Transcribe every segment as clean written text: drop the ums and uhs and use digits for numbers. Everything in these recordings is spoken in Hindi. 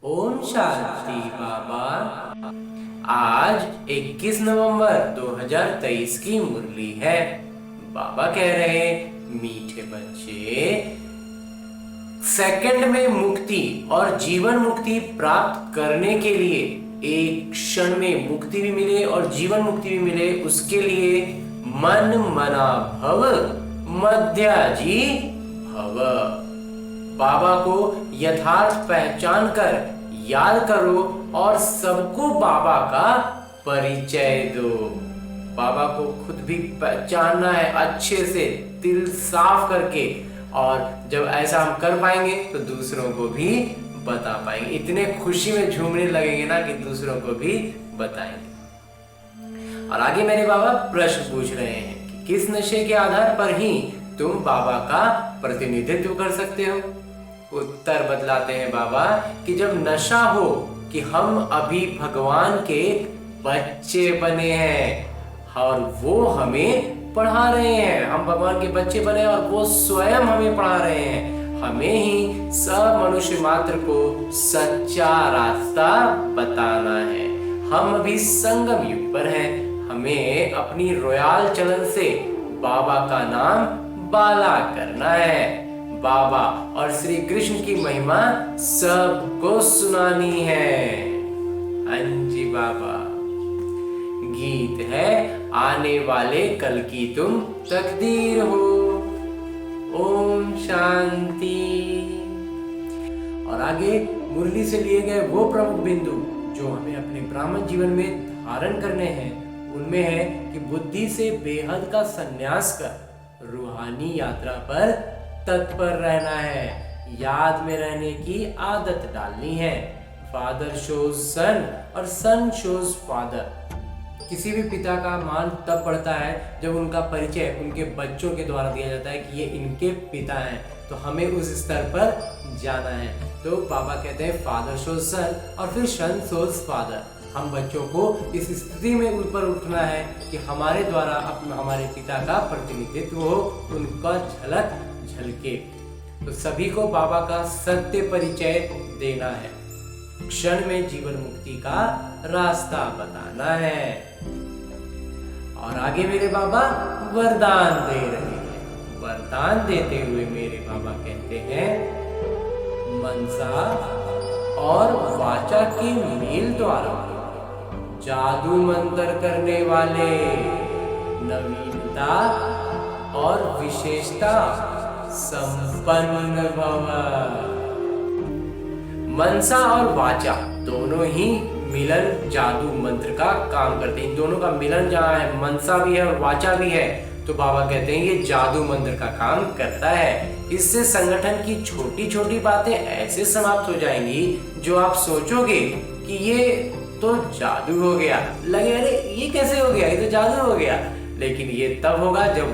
ओम शांति बाबा। आज 21 नवंबर 2023 की मुरली है। बाबा कह रहे हैं, मीठे बच्चे, सेकंड में मुक्ति और जीवन मुक्ति प्राप्त करने के लिए, एक क्षण में मुक्ति भी मिले और जीवन मुक्ति भी मिले, उसके लिए मन मना भव मध्याजी भव। बाबा को यथार्थ पहचान कर याद करो और सबको बाबा का परिचय दो। बाबा को खुद भी पहचानना है अच्छे से, दिल साफ करके, और जब ऐसा हम कर पाएंगे तो दूसरों को भी बता पाएंगे। इतने खुशी में झूमने लगेंगे ना कि दूसरों को भी बताएंगे। और आगे मेरे बाबा प्रश्न पूछ रहे हैं कि किस नशे के आधार पर ही तुम बाबा का प्रतिनिधित्व कर सकते हो। उत्तर बतलाते हैं बाबा कि जब नशा हो कि हम अभी भगवान के बच्चे बने हैं और वो हमें पढ़ा रहे हैं, हम भगवान के बच्चे बने और वो स्वयं हमें पढ़ा रहे हैं, हमें ही सब मनुष्य मात्र को सच्चा रास्ता बताना है। हम अभी संगम युग पर हैं, हमें अपनी रोयाल चलन से बाबा का नाम बाला करना है। बाबा और श्री कृष्ण की महिमा सबको सुनानी है। अंजी बाबा, गीत है आने वाले कल की तुम तकदीर हो। ओम शांति। और आगे मुरली से लिए गए वो प्रमुख बिंदु जो हमें अपने ब्राह्मण जीवन में धारण करने हैं, उनमें है कि बुद्धि से बेहद का संन्यास कर रूहानी यात्रा पर तत्पर रहना है, याद में रहने की आदत डालनी है। फादर शोज सन और सन शोज फादर। किसी भी पिता का मान तब बढ़ता है जब उनका परिचय उनके बच्चों के द्वारा दिया जाता है कि ये इनके पिता हैं, तो हमें उस स्तर पर जाना है। तो बाबा कहते हैं फादर शोज सन और फिर सन शोज फादर। हम बच्चों को इस स्थिति में ऊपर उठना है कि हमारे द्वारा हमारे पिता का प्रतिनिधित्व हो, उनका झलक झलके। तो सभी को बाबा का सत्य परिचय देना है, क्षण में जीवन मुक्ति का रास्ता बताना है। और आगे मेरे बाबा वरदान दे रहे हैं। वरदान देते हुए मेरे बाबा कहते हैं, मनसा और वाचा के मेल द्वारा जादू मंत्र करने वाले नवीनता और विशेषता संपन्न भव। मनसा और वाचा दोनों ही मिलन जादू मंत्र का काम करते हैं। इन दोनों का मिलन जहाँ है, मनसा भी है और वाचा भी है, तो बाबा कहते हैं ये जादू मंत्र का काम करता है। इससे संगठन की छोटी छोटी बातें ऐसे समाप्त हो जाएंगी जो आप सोचोगे कि ये तो जादू हो गया, लगे अरे ये कैसे हो गया, ये तो जादू हो गया। लेकिन ये तब होगा जब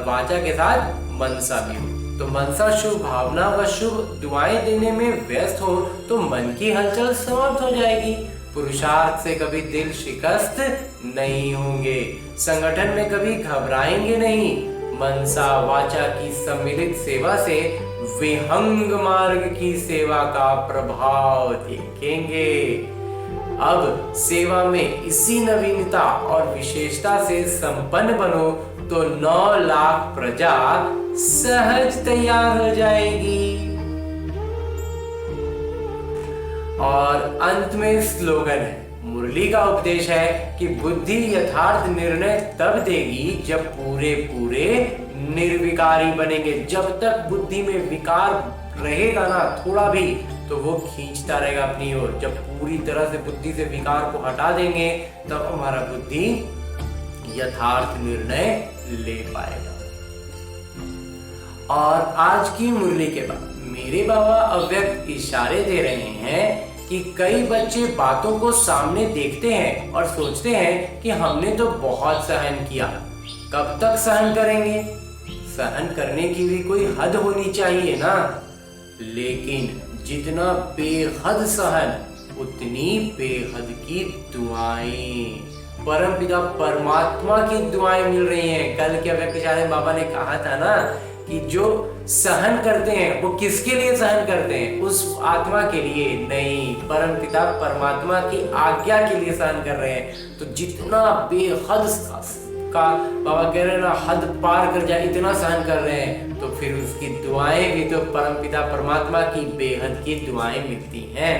वाचा के साथ मनसा भी हो। तो मनसा शुभ भावना व शुभ दुआएं देने में व्यस्त हो तो मन की हलचल समाप्त हो जाएगी। पुरुषार्थ से कभी दिल शिकस्त नहीं होंगे, संगठन में कभी घबराएंगे नहीं। मनसा वाचा की सम्मिलित सेवा से विहंग मार्ग की सेवा का प्रभाव देखेंगे। अब सेवा में इसी नवीनता और विशेषता से संपन्न बनो तो 9 लाख प्रजा सहज तैयार हो जाएगी। और अंत में स्लोगन है, मुरली का उपदेश है कि बुद्धि यथार्थ निर्णय तब देगी जब पूरे पूरे निर्विकारी बनेंगे। जब तक बुद्धि में विकार रहेगा ना थोड़ा भी, तो वो खींचता रहेगा अपनी ओर। जब पूरी तरह से बुद्धि से विकार को हटा देंगे तब हमारा बुद्धि यथार्थ निर्णय ले पाएगा। और आज की मुरली के बाद मेरे बाबा अव्यक्त इशारे दे रहे हैं कि कई बच्चे बातों को सामने देखते हैं और सोचते हैं कि हमने तो बहुत सहन किया, कब तक सहन करेंगे। सहन करने की भी कोई हद होनी चाहिए ना। लेकिन जितना बेहद सहन उतनी बेहद की दुआएं, परमपिता परमात्मा की दुआएं मिल रही हैं। कल के अव्यक्त इशारे में बाबा ने कहा था ना कि जो सहन करते हैं वो किसके लिए सहन करते हैं? उस आत्मा के लिए नहीं, परमपिता परमात्मा की आज्ञा के लिए सहन कर रहे हैं। तो जितना बेहद का बाबा कह रहे हैं ना, हद पार कर जाए इतना सहन कर रहे हैं, तो फिर उसकी दुआएं भी तो परमपिता परमात्मा की बेहद की दुआएं मिलती हैं।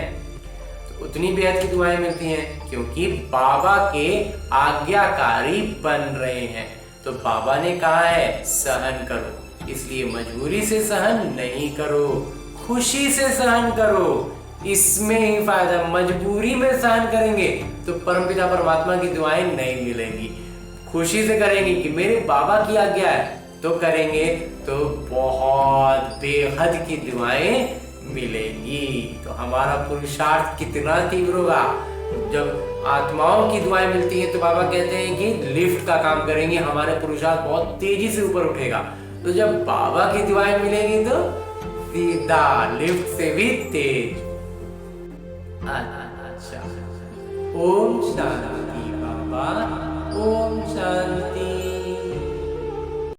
तो उतनी बेहद की दुआएं मिलती हैं क्योंकि बाबा के आज्ञाकारी बन रहे हैं। तो बाबा ने कहा है सहन करो, इसलिए मजबूरी से सहन नहीं करो, खुशी से सहन करो, इसमें ही फायदा। मजबूरी में सहन करेंगे तो परमपिता परमात्मा की दुआएं नहीं मिलेंगी। खुशी से करेंगे कि मेरे बाबा की आज्ञा है तो करेंगे, तो बहुत बेहद की दुआएं मिलेंगी। तो हमारा पुरुषार्थ कितना तीव्र होगा। जब आत्माओं की दुआएं मिलती हैं तो बाबा कहते हैं कि लिफ्ट का काम करेंगे, हमारे पुरुषार्थ बहुत तेजी से ऊपर उठेगा। तो जब बाबा की दुआएं मिलेंगी तो सीधा लिफ्ट से भी तेज। अच्छा, ओम शांति बाबा, ओम शांति।